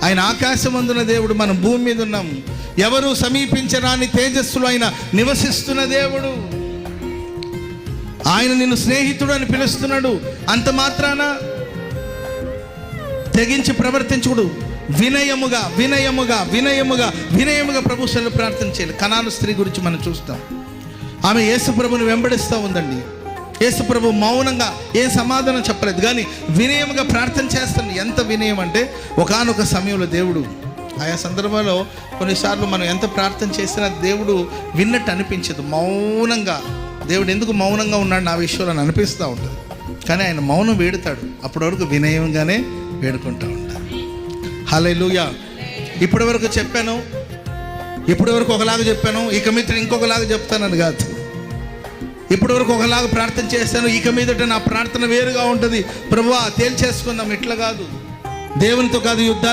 ఆయన ఆకాశమందున దేవుడు, మనం భూమి మీద ఉన్నాము. ఎవరు సమీపించరాని తేజస్సులో ఆయన నివసిస్తున్న దేవుడు. ఆయన నిన్ను స్నేహితుడు అని పిలుస్తున్నాడు. అంత మాత్రాన తెగించి ప్రవర్తించుడు. వినయముగా వినయముగా వినయముగా వినయముగా ప్రభు సన్నిధిలో ప్రార్థన చేయాలి. కనాను స్త్రీ గురించి మనం చూస్తాం. ఆమె యేసు ప్రభుని వెంబడిస్తూ ఉందండి. యేసు ప్రభు మౌనంగా ఏ సమాధానం చెప్పలేదు, కానీ వినయముగా ప్రార్థన చేస్తుంది. ఎంత వినయం అంటే, ఒకానొక సమయంలో దేవుడు, ఆయా సందర్భంలో కొన్నిసార్లు మనం ఎంత ప్రార్థన చేసినా దేవుడు విన్నట్టు అనిపించదు. మౌనంగా దేవుడు ఎందుకు మౌనంగా ఉన్నాడు నా విషయంలో అని అనిపిస్తూ ఉంటుంది. కానీ ఆయన మౌనం వేడుతాడు. అప్పటి వరకు వినయంగానే వేడుకుంటూ ఉంటాడు. హల్లెలూయా. ఇప్పటి వరకు చెప్పాను, ఇప్పటి వరకు ఒకలాగా చెప్పాను, ఇక మీద ఇంకొకలాగా చెప్తానని కాదు. ఇప్పటి వరకు ఒకలాగా ప్రార్థన చేశాను, ఇక మీదట నా ప్రార్థన వేరుగా ఉంటుంది. ప్రభువా తేల్చేసుకుందాం, ఇట్లా కాదు. దేవునితో కాదు యుద్ధాలు